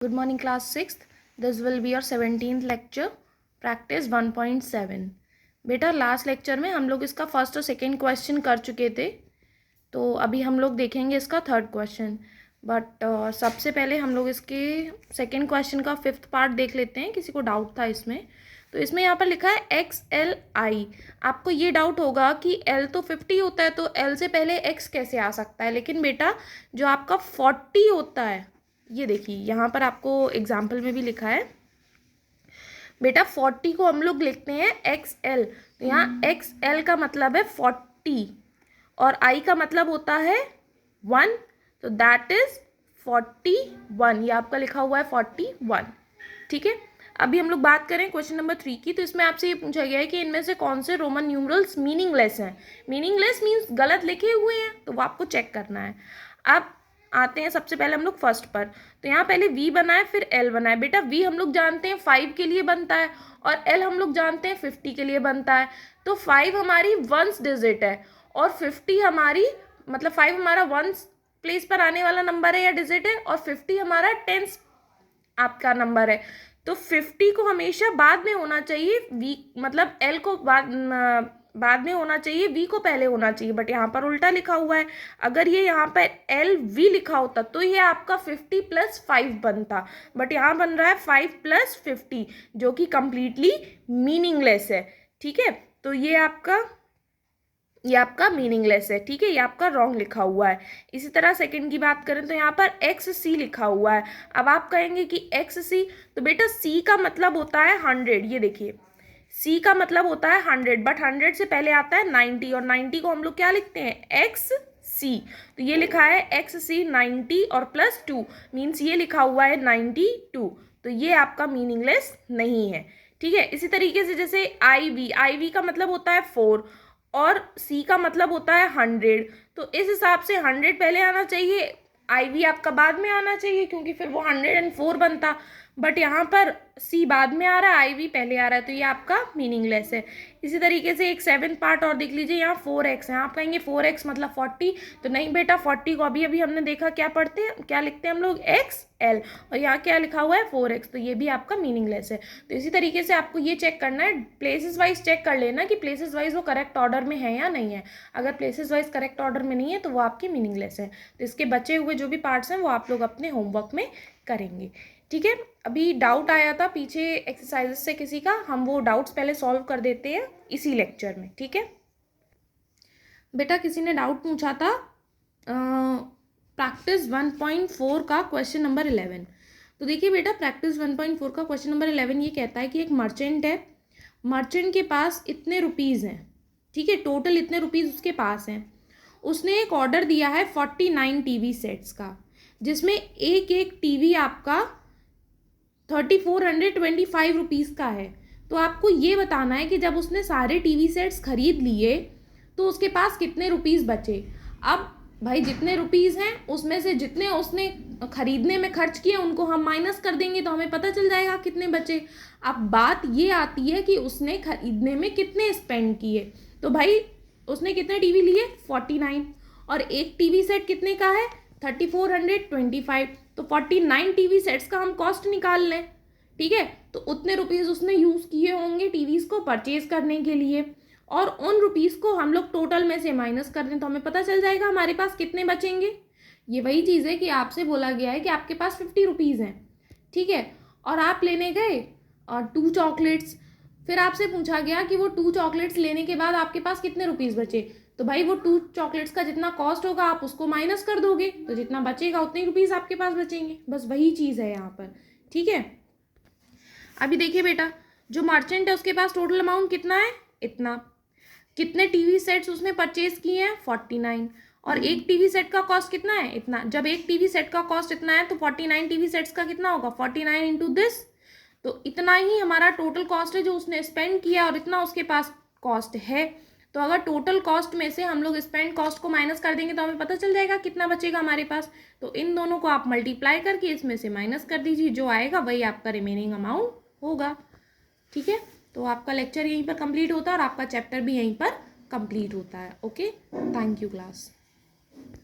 Good morning class 6th. This will be your 17th lecture practice 1.7. बेटा last lecture में हम लोग इसका फर्स्ट और सेकंड क्वेश्चन कर चुके थे, तो अभी हम लोग देखेंगे इसका थर्ड क्वेश्चन. बट सबसे पहले हम लोग इसके सेकंड क्वेश्चन का फिफ्थ पार्ट देख लेते हैं. किसी को डाउट था इसमें, तो इसमें यहाँ पर लिखा है XLI. आपको ये डाउट होगा कि L तो 50 होता है, तो L से पहले X कैसे आ सकता है. लेकिन बेटा जो आपका 40 होता है, ये देखिए यहाँ पर आपको एग्जाम्पल में भी लिखा है बेटा 40 को हम लोग लिखते हैं XL. तो यहाँ XL का मतलब है 40 और I का मतलब होता है 1, तो दैट इज 41. ये आपका लिखा हुआ है 41. ठीक है, अभी हम लोग बात करें क्वेश्चन नंबर 3 की. तो इसमें आपसे ये पूछा गया है कि इनमें से कौन से रोमन न्यूमरल्स मीनिंगलेस हैं. मीनिंगलेस मीन्स गलत लिखे हुए हैं, तो वो आपको चेक करना है. अब आते हैं सबसे पहले हम लोग फर्स्ट पर. तो यहाँ पहले V बना है, फिर L बना है. बेटा V हम लोग जानते हैं 5 के लिए बनता है और L हम लोग जानते हैं 50 के लिए बनता है. तो 5 हमारी वंस डिजिट है और 50 हमारी मतलब 5 हमारा वंस प्लेस पर आने वाला नंबर है या डिजिट है, और 50 हमारा टेंस आपका नंबर है. तो 50 को हमेशा बाद में होना चाहिए, V मतलब L को बाद में होना चाहिए, V को पहले होना चाहिए. बट यहाँ पर उल्टा लिखा हुआ है. अगर ये यहाँ पर LV लिखा होता तो ये आपका 50 + 5 बनता, बट यहाँ बन रहा है 5 + 50 जो कि कंप्लीटली मीनिंगलेस है. ठीक है, तो ये आपका मीनिंगलेस है. ठीक है, ये आपका रॉन्ग लिखा हुआ है. इसी तरह सेकंड की बात करें तो यहाँ पर XC लिखा हुआ है. अब आप कहेंगे कि XC, तो बेटा C का मतलब होता है 100. ये देखिए C का मतलब होता है 100, बट 100 से पहले आता है 90 और 90 को हम लोग क्या लिखते हैं XC. तो ये लिखा है XC 90 और +2 मीन्स ये लिखा हुआ है 92. तो ये आपका मीनिंगलेस नहीं है. ठीक है, इसी तरीके से जैसे IV का मतलब होता है 4 और C का मतलब होता है 100. तो इस हिसाब से 100 पहले आना चाहिए, IV आपका बाद में आना चाहिए, क्योंकि फिर वो 104 बनता. बट यहाँ पर C बाद में आ रहा है, IV पहले आ रहा है, तो ये आपका मीनिंगलेस है. इसी तरीके से एक 7th पार्ट और देख लीजिए. यहाँ 4x है. आप कहेंगे 4x मतलब 40, तो नहीं बेटा, 40 को अभी हमने देखा क्या पढ़ते हैं, क्या लिखते हैं हम लोग XL, और यहाँ क्या लिखा हुआ है 4x, तो ये भी आपका मीनिंगलेस है. तो इसी तरीके से आपको ये चेक करना है, प्लेसेस वाइज चेक कर लेना कि प्लेसेस वाइज वो करेक्ट ऑर्डर में है या नहीं है. अगर प्लेसेस वाइज करेक्ट ऑर्डर में नहीं है तो वो आपकी मीनिंगलेस है. तो इसके बचे हुए जो भी पार्ट्स हैं वो आप लोग अपने होमवर्क में करेंगे. ठीक है, अभी डाउट आया था पीछे एक्सरसाइजेस से किसी का, हम वो डाउट्स पहले सॉल्व कर देते हैं इसी लेक्चर में. ठीक है बेटा, किसी ने डाउट पूछा था प्रैक्टिस 1.4 का क्वेश्चन नंबर 11. तो देखिए बेटा, प्रैक्टिस 1.4 का क्वेश्चन नंबर 11 ये कहता है कि एक मर्चेंट है, मर्चेंट के पास इतने रुपीज़ हैं. ठीक है, टोटल इतने रुपीज़ उसके पास हैं. उसने एक ऑर्डर दिया है 49 टीवी सेट्स का, जिसमें एक टीवी आपका 3425 रुपीज़ का है. तो आपको ये बताना है कि जब उसने सारे टीवी सेट्स खरीद लिए तो उसके पास कितने रुपीज़ बचे. अब भाई जितने रुपीज़ हैं उसमें से जितने उसने खरीदने में खर्च किए उनको हम माइनस कर देंगे, तो हमें पता चल जाएगा कितने बचे. अब बात ये आती है कि उसने खरीदने में कितने स्पेंड किए. तो भाई उसने कितने टीवी लिए 49, और एक टीवी सेट कितने का है 3425, तो 49 टीवी सेट्स का हम कॉस्ट निकाल लें. ठीक है, तो उतने रुपीज़ उसने यूज़ किए होंगे टीवीज़ को परचेज करने के लिए, और उन रुपीज़ को हम लोग टोटल में से माइनस कर दें तो हमें पता चल जाएगा हमारे पास कितने बचेंगे. ये वही चीज़ है कि आपसे बोला गया है कि आपके पास 50 रुपीज़ हैं. ठीक है, और आप लेने गए 2 चॉकलेट्स, फिर आपसे पूछा गया कि वो 2 चॉकलेट्स लेने के बाद आपके पास कितने रुपीज़ बचे. तो भाई वो 2 चॉकलेट्स का जितना कॉस्ट होगा आप उसको माइनस कर दोगे, तो जितना बचेगा उतने रुपीज़ आपके पास बचेंगे. बस वही चीज़ है यहाँ पर. ठीक है, अभी देखिए बेटा, जो मर्चेंट है उसके पास टोटल अमाउंट कितना है, इतना. कितने टीवी सेट्स उसने परचेज किए हैं 49, और एक टीवी सेट का कॉस्ट कितना है, इतना. जब एक टीवी सेट का कॉस्ट इतना है तो 49 टीवी सेट्स का कितना होगा 49 इंटू दिस, तो इतना ही हमारा टोटल कॉस्ट है जो उसने स्पेंड किया, और इतना उसके पास कॉस्ट है. तो अगर टोटल कॉस्ट में से हम लोग स्पेंड कॉस्ट को माइनस कर देंगे तो हमें पता चल जाएगा कितना बचेगा हमारे पास. तो इन दोनों को आप मल्टीप्लाई करके इसमें से माइनस कर दीजिए, जो आएगा वही आपका रिमेनिंग अमाउंट होगा. ठीक है, तो आपका लेक्चर यहीं पर कंप्लीट होता है और आपका चैप्टर भी यहीं पर कंप्लीट होता है. Okay, thank you class.